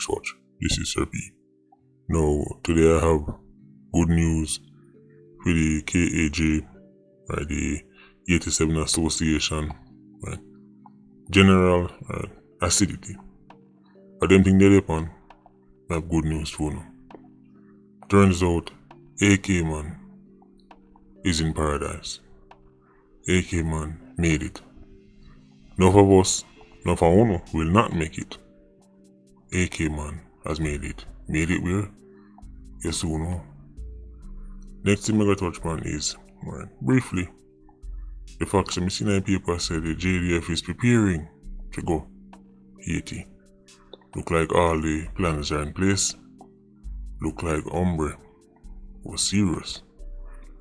Politricks watch. This is Sir P. Now, today I have good news for the KAJ, right, the 87 Association, right, general acidity. I don't think they're upon. I have good news for them. Turns out, AK man is in paradise. AK man made it. None of us, none of our will not make it. AK man has made it. Made it where? Yes or no? Next thing I got to touch on is, right, briefly, the fact that I see in the paper said the JDF is preparing to go Haiti. Look like all the plans are in place. Look like Umbre was serious.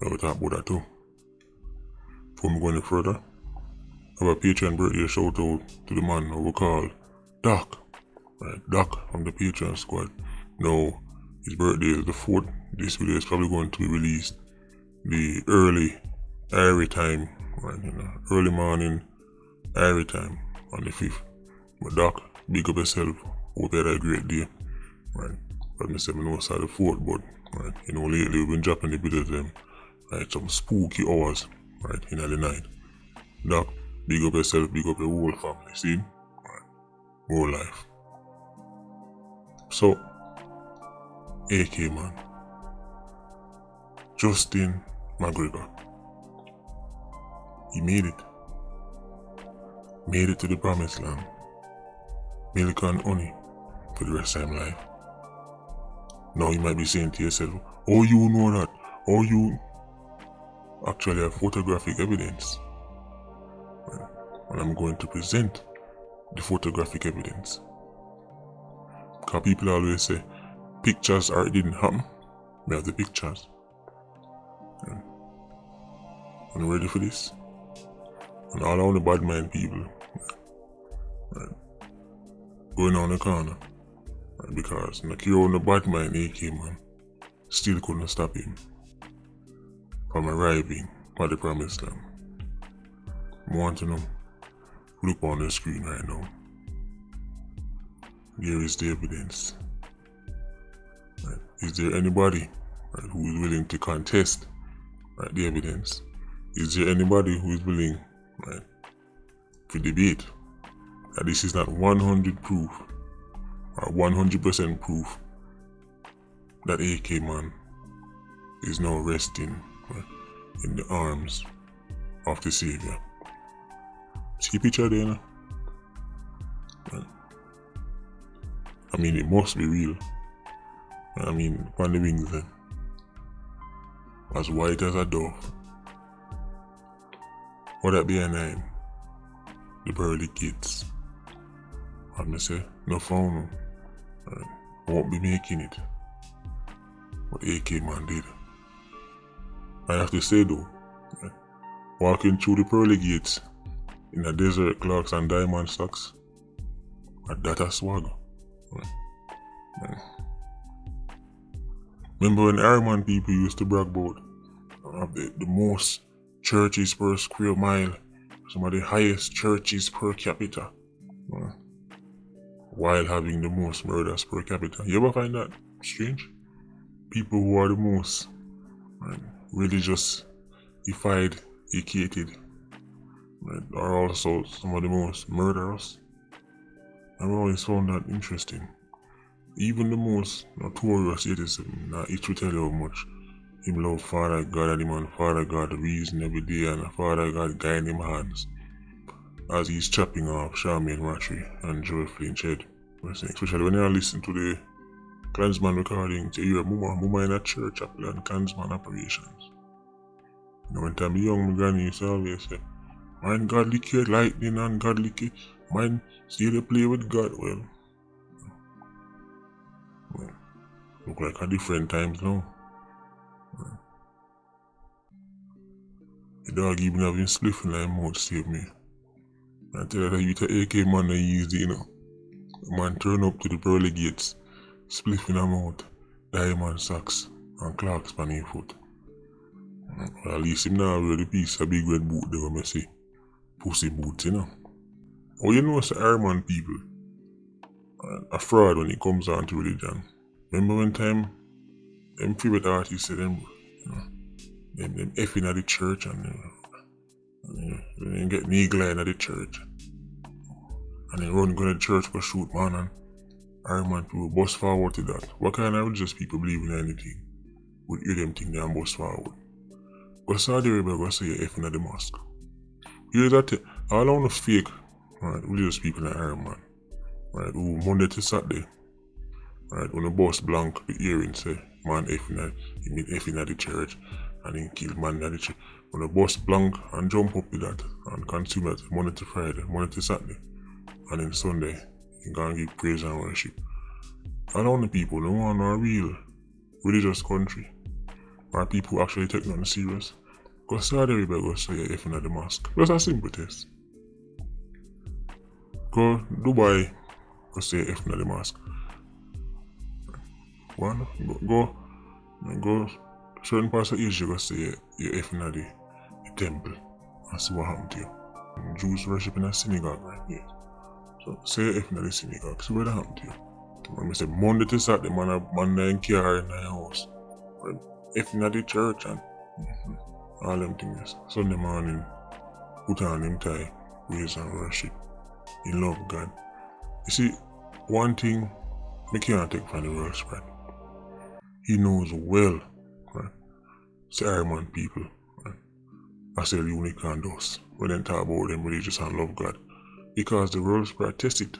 I will talk about that too. Before we go any further, I have a Patreon birthday shout out to the man who we call Doc. Right, Doc from the Patreon squad. Now, his birthday is the 4th. This video is probably going to be released the early Irie time, right, early morning Irie time on the 5th. But Doc, big up yourself. Hope you had a great day. Right. But I said I know it's the 4th, but right, lately we've been dropping the videos them. Right, some spooky hours, right, in the night. Doc, big up yourself, big up your whole family, see? Right. Whole life. So, AK man, Justin McGregor, he made it. Made it to the promised land. Milk and honey for the rest of his life. Now you might be saying to yourself, oh, you know that? Oh, you actually have photographic evidence. Right. And I'm going to present the photographic evidence. Because people always say, pictures or it didn't happen. We have the pictures. Right. Are you ready for this? And all on the bad mind people, right, going on the corner. Right, because Nakiro on the bad mind AK man still couldn't stop him from arriving at the promised land. I want to know, look on the screen right now. Here is the evidence. Right. Is there anybody, right, who is willing to contest, right, the evidence? Is there anybody who is willing, right, to debate that this is not 100 proof or 100% proof that AK man is now resting, right, in the arms of the Savior? See picture there now? Right. I mean, it must be real. I mean, upon the wings then, as white as a dove. What that behind him? The pearly gates. What me say? No phone. Right. Won't be making it. What AK man did. I have to say though, right, walking through the pearly gates in a desert clocks and diamond socks, that a swag. Right. Right. Remember when Iron people used to brag about the most churches per square mile, some of the highest churches per capita, while having the most murders per capita. You ever find that strange? People who are the most, right, religious, educated, right, are also some of the most murderous. I've always found that interesting. Even the most notorious atheism, it will tell you how much him love Father God and him and Father God reason every day and Father God guide him hands as he's chopping off Charmaine Ratry and Joy Flinch head. Especially when you listen to the Klansman recording, you hear Mama in a church and Klansman operations. You know, when time young, my granny used to always say, "Mine God lick your lightning and God lick it. Mine see they play with God." Well, look like a different times now. The dog even having spliff in my mouth save me. I tell you that you take AK man and use it, Man turn up to the pearly gates, spliff in her mouth, diamond socks and clocks on his foot. Well, at least him now wear the piece of big red boot there when I say pussy boots, Oh, you know it's the Iron people a fraud when it comes down to religion. Remember when time them favorite artists say them, them effing at the church and they get eagle line at the church. And they run go to the church for shoot man and Iron Man people bust forward to that. What kind of religious people believe in anything? Would hear them think they are bust forward. Go Saudi Arabia go say you're effing at the mosque. Hear that all on the fake religious people in Iron Man. Right, who Monday to Saturday. Right, when the boss blank the earring say man effing at the church and he kill man at the church. When the boss blank and jump up with that and consume that Monday to Friday, Monday to Saturday. And then Sunday, you can give praise and worship. All the people, no want a real religious country where people actually take nothing serious. Go Saudi Arabia, go say you're effing at the mosque. Just a simple test. Go Dubai, go say you're effing at the mosque. One, go certain parts of Asia, go say you're effing at the temple and see what happened to you. Jews worship in a synagogue, right? Yeah. So say you're effing at the synagogue, see what happened to you. When I say Monday to Saturday, man in car in the house. Effing at the church and all them things. Sunday morning, put on him tie, praise and worship. He love God. You see, one thing we can't take from the world spread. He knows well, right? Say Iron Man people, right? I say unicorn does when they talk about them religious and love God. Because the world spread test it.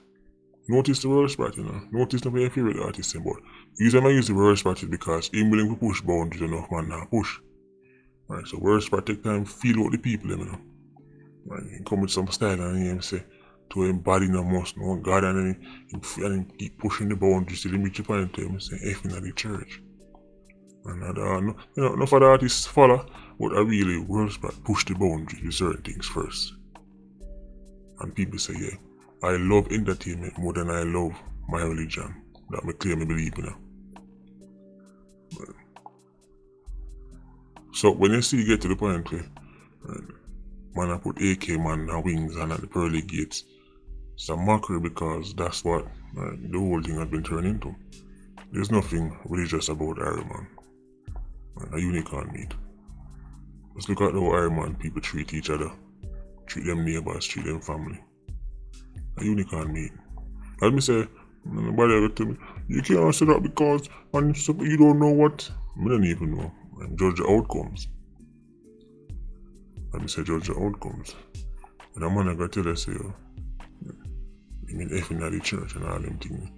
Notice the world spread, Notice not my favorite artist, but usually I use the world spread because he's willing to push boundaries enough man now push. Right, so world spread take time feel out the people, Right, he come with some style and he say to embody no most no God and then he keep pushing the boundaries till he reach the point to him say effing at the church. And enough of the artists follow, but I really world spread push the boundaries with certain things first. And people say, yeah, I love entertainment more than I love my religion. That me claim I believe in. So when you see you get to the point where man I put AK man and wings and at the pearly gates, it's a mockery because that's what the whole thing has been turned into. There's nothing religious about Iron Man. A unicorn meat. Let's look at how Iron Man people treat each other. Treat them neighbors, treat them family. A unicorn meat. Let me say, nobody ever tell me, you can't say that because you don't know what. I don't even know. Judge the outcomes. Let me say judge the outcomes. And I'm gonna tell you, say, you mean effing at the church and all them things.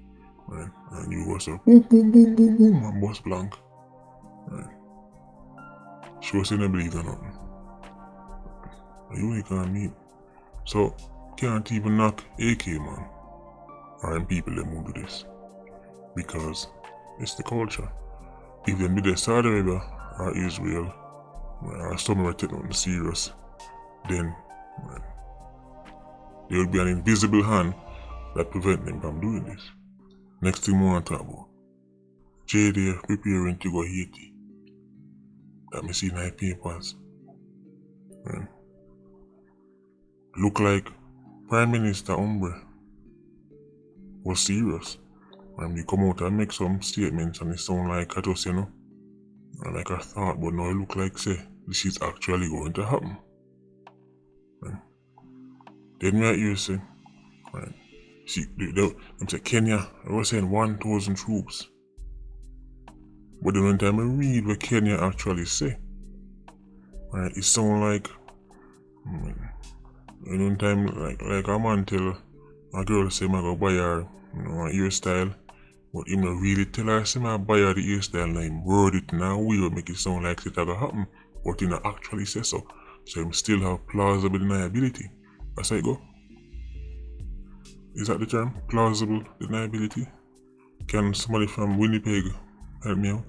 Right? And you go so boom boom boom boom boom and bust blank. Right? Show say no believe or nothing. A unicorn meat. So can't even knock AK man. Or them people that move to this. Because it's the culture. If them did Saudi Arabia or Israel or somewhere take nothing serious, then there would be an invisible hand that prevent them from doing this. Next thing we want to talk about. JD preparing to go Haiti. That me see in my papers. Look like Prime Minister Umbre was serious. And he come out and make some statements and it sound like I just, like I thought, but now it look like say this is actually going to happen. Then right here say, see, them say Kenya, I was saying 1,000 troops. But then when time I read what Kenya actually say, it sound like, one time like a man tell a girl say I go buy her, a hairstyle. But him really tell her, say I buy her the hairstyle and him word it in a way to make it sound like it will happen. But he not actually say so. So him still have plausible deniability. That's how it go. Is that the term? Plausible deniability? Can somebody from Winnipeg help me out?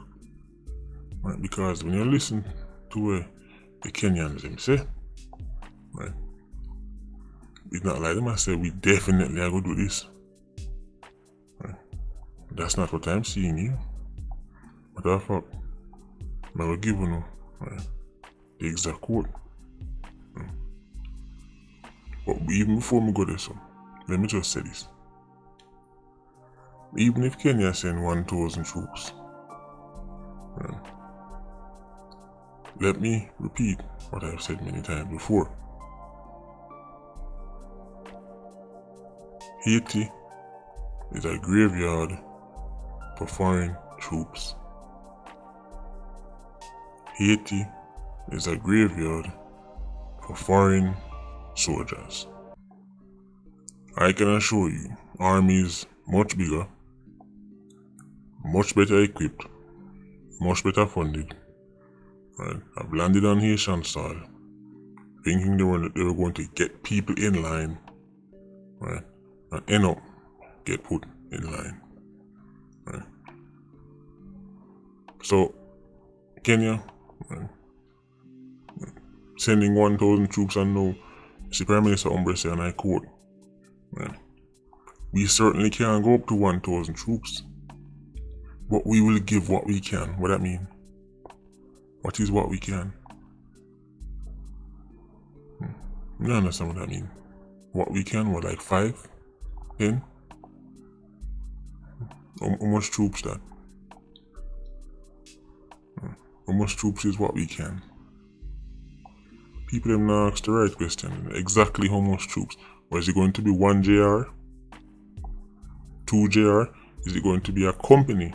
Because when you listen to the Kenyans them say, it's not like them I say we definitely are going to do this. That's not what I'm seeing here. What the fuck? I will give you the exact quote. But even before we go there, so let me just say this. Even if Kenya send 1,000 troops, right? Let me repeat what I've said many times before. Haiti is a graveyard for foreign troops. Haiti is a graveyard for foreign soldiers. I can assure you, armies much bigger, much better equipped, much better funded, right, have landed on Haitian soil, thinking they were going to get people in line, right, and end up get put in line, right. So Kenya, right, sending 1,000 troops, and now the Prime Minister Umbre and I quote, right, we certainly can't go up to 1,000 troops, but we will give what we can. What that mean? What is what we can? You understand what that mean? What we can? What, like 5? 10? How much troops that? How much troops is what we can? People have not asked the right question. Exactly how much troops? Or is it going to be 1 JR? 2 JR? Is it going to be a company?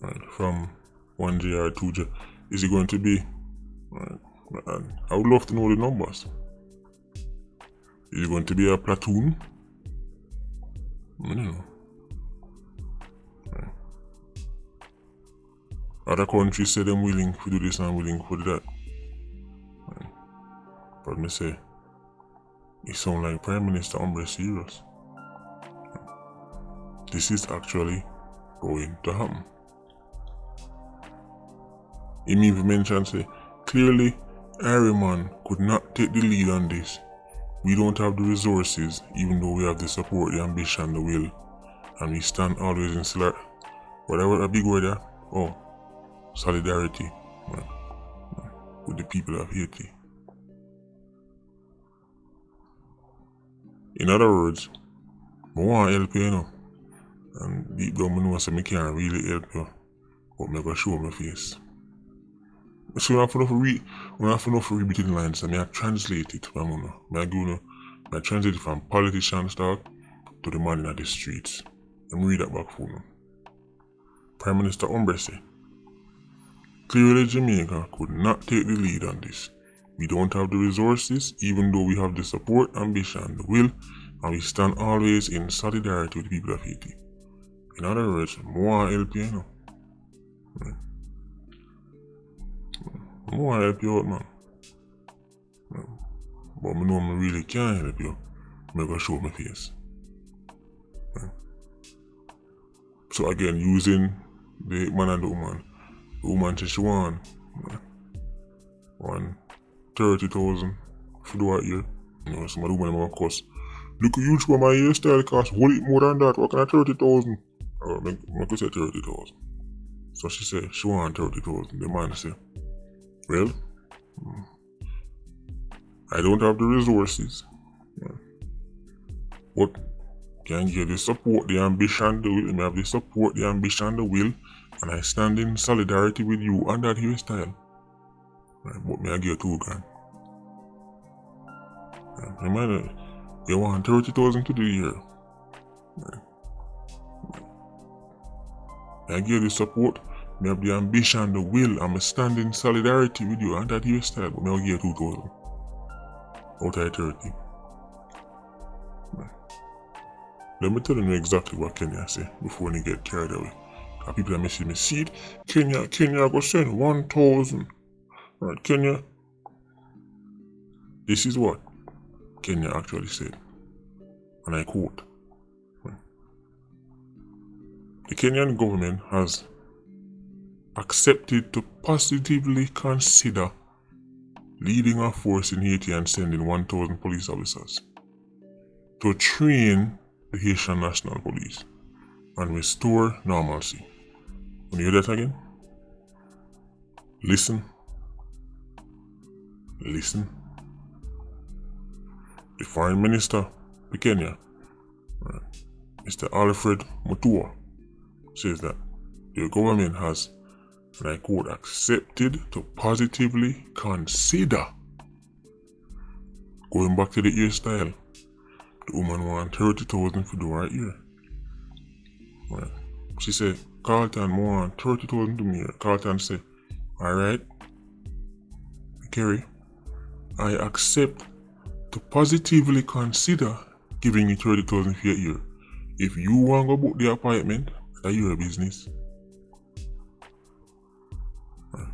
Right, from 1 JR, 2 JR? Is it going to be? Right, I would love to know the numbers. Is it going to be a platoon? I don't know. Right. Other countries say they're willing to do this and willing to do that. Right. But me say, it sounds like Prime Minister Umbre serious. This is actually going to happen. He even mentioned, say, clearly, Harriman could not take the lead on this. We don't have the resources, even though we have the support, the ambition, the will, and we stand always in whatever a big word there. Oh, solidarity, right, with the people of Haiti. In other words, I want to help you, you know, and deep down I know so I can't really help you, but I'm going to show my face. So when I have enough read between lines, I translate it from I translate it from politicians talk to the man in the streets. Let me read that back for you. Prime Minister Umbre said, clearly Jamaica could not take the lead on this. We don't have the resources, even though we have the support, ambition, the will, and we stand always in solidarity with the people of Haiti. In other words, more help you, you know. Right. I want to help you out, man. But I know I really can't help you. I'm going to show my face. Right. So again, using the man and the woman said she want 30,000 for the year. You know, some of the women are going to cost. Look at you for my hairstyle cost way more than that. What kind of 30,000? I could say 30,000. So she said she want 30,000. The man said, well, I don't have the resources, but can get the support, the ambition, the will. I have the support, the ambition, the will, and I stand in solidarity with you on that hairstyle. Right, but me I get 2 grand. Right, remember, you want 30,000 to the year. Right. I give the support, I have the ambition, the will, and I stand in solidarity with you on that hairstyle, but I give 2,000. Out of 30. Right. Let me tell you exactly what Kenya say before they get carried away. Because people are messaging me, see it? Kenya go send 1,000. Right, Kenya. This is what Kenya actually said. And I quote. Right. The Kenyan government has accepted to positively consider leading a force in Haiti and sending 1,000 police officers to train the Haitian National Police and restore normalcy. Can you hear that again? Listen. The Foreign Minister of Kenya, right, Mr. Alfred Mutua, says that the government has, and I quote, accepted to positively consider going back to the hairstyle. The woman want 30,000 for do her hair. Right. She said, Carlton want 30,000 to me. Carlton said, alright, Kerry, I accept to positively consider giving you 30,000 for your ear. If you want to book the appointment, that's your business. Right.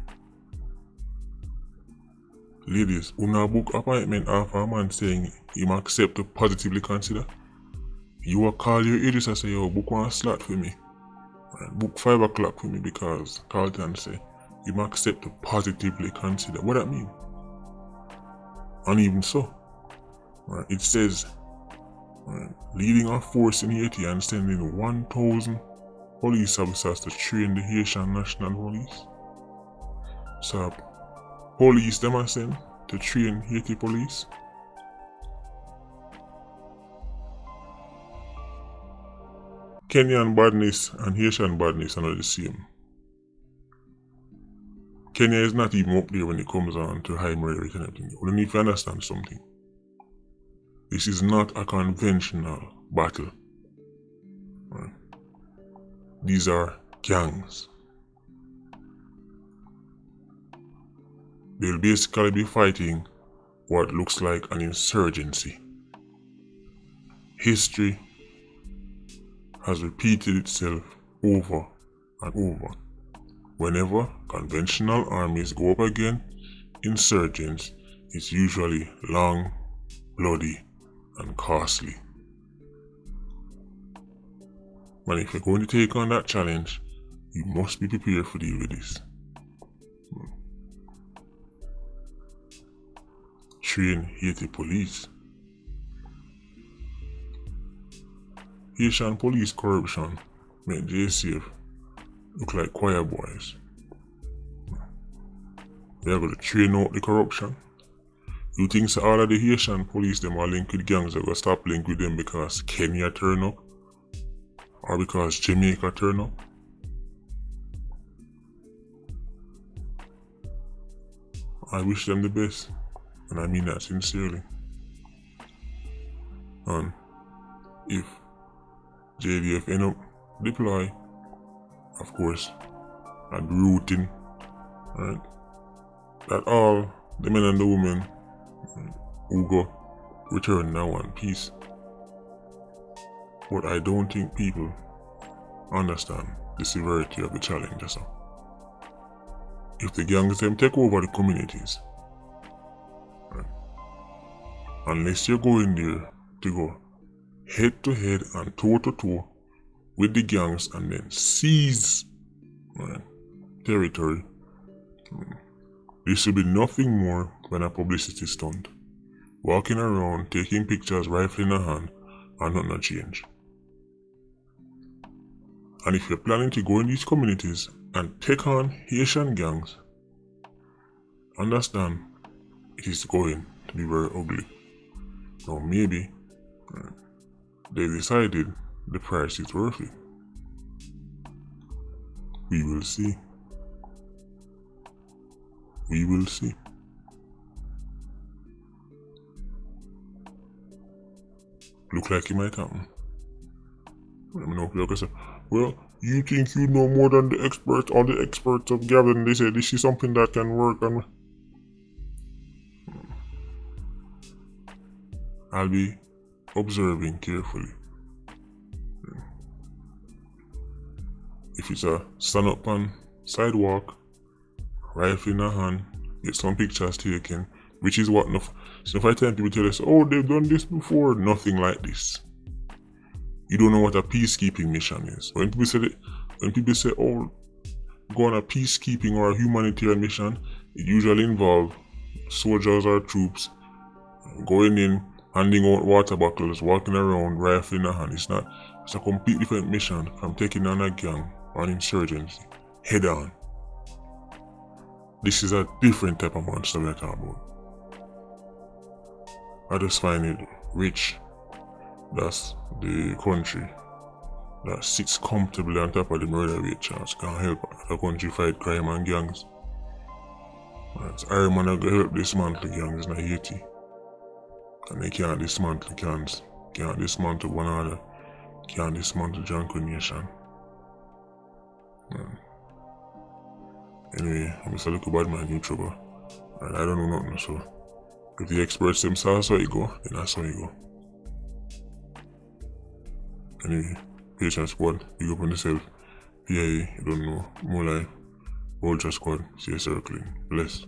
Ladies, who not book appointment after a man saying he accept to positively consider, you will call your agent and say, yo, book one slot for me. Right. Book 5 o'clock for me because Carlton say you accept to positively consider. What that mean? And even so, right, it says, right, leading a force in Haiti and sending 1,000 police officers to train the Haitian National Police. So, police them are sent to train Haiti police. Kenyan badness and Haitian badness are not the same. Kenya is not even up there when it comes on to high murder rate and everything. You need to understand something. This is not a conventional battle. Right? These are gangs. They'll basically be fighting what looks like an insurgency. History has repeated itself over and over. Whenever conventional armies go up against insurgents, it's usually long, bloody, and costly. And if you're going to take on that challenge, you must be prepared to deal with this. Train Haiti police. Haitian police corruption make JCF look like choir boys. They are going to train out the corruption. You think so all of the Haitian police them are linked with gangs are going to stop linked with them because Kenya turn up? Or because Jamaica turn up? I wish them the best, and I mean that sincerely. And if JDF end up deploy, of course, and routing, right? That all the men and the women who go return now one piece. But I don't think people understand the severity of the challenge. So if the gangs them take over the communities, right, unless you're going there to go head to head and toe to toe with the gangs and then seize, right, territory, this will be nothing more than a publicity stunt. Walking around, taking pictures, rifle in a hand, and nothing change. And if you're planning to go in these communities and take on Haitian gangs, understand it is going to be very ugly. Now maybe they decided the price is worth it. We will see. We will see. Look like it might happen. Let me know if you're going to say, well, you think you know more than the experts, all the experts of Gavin, they say this is something that can work and I'll be observing carefully. If it's a stand up on sidewalk, rifle in a hand, get some pictures taken, which is what enough. So if I tell people tell us, oh, they've done this before, nothing like this. You don't know what a peacekeeping mission is. When people say, oh, go on a peacekeeping or a humanitarian mission, it usually involves soldiers or troops going in, handing out water bottles, walking around, rifle in a hand. It's a completely different mission from taking on a gang or an insurgency head on. This is a different type of monster we're talking about. I just find it rich. That's the country that sits comfortably on top of the murder rate chance can help the country fight crime and gangs. Right. So Iron Man going help dismantle gangs in Haiti. And they can't dismantle gangs, can't dismantle one another, can't dismantle Janko Nation. Anyway, I'm just a little bad man in trouble. And I don't know nothing, so if the experts themselves how it go, then that's how it go. Anyway, Patient Squad, big up on yourself. PIA, you don't know, more life. Vulture Squad, see you circling. Bless.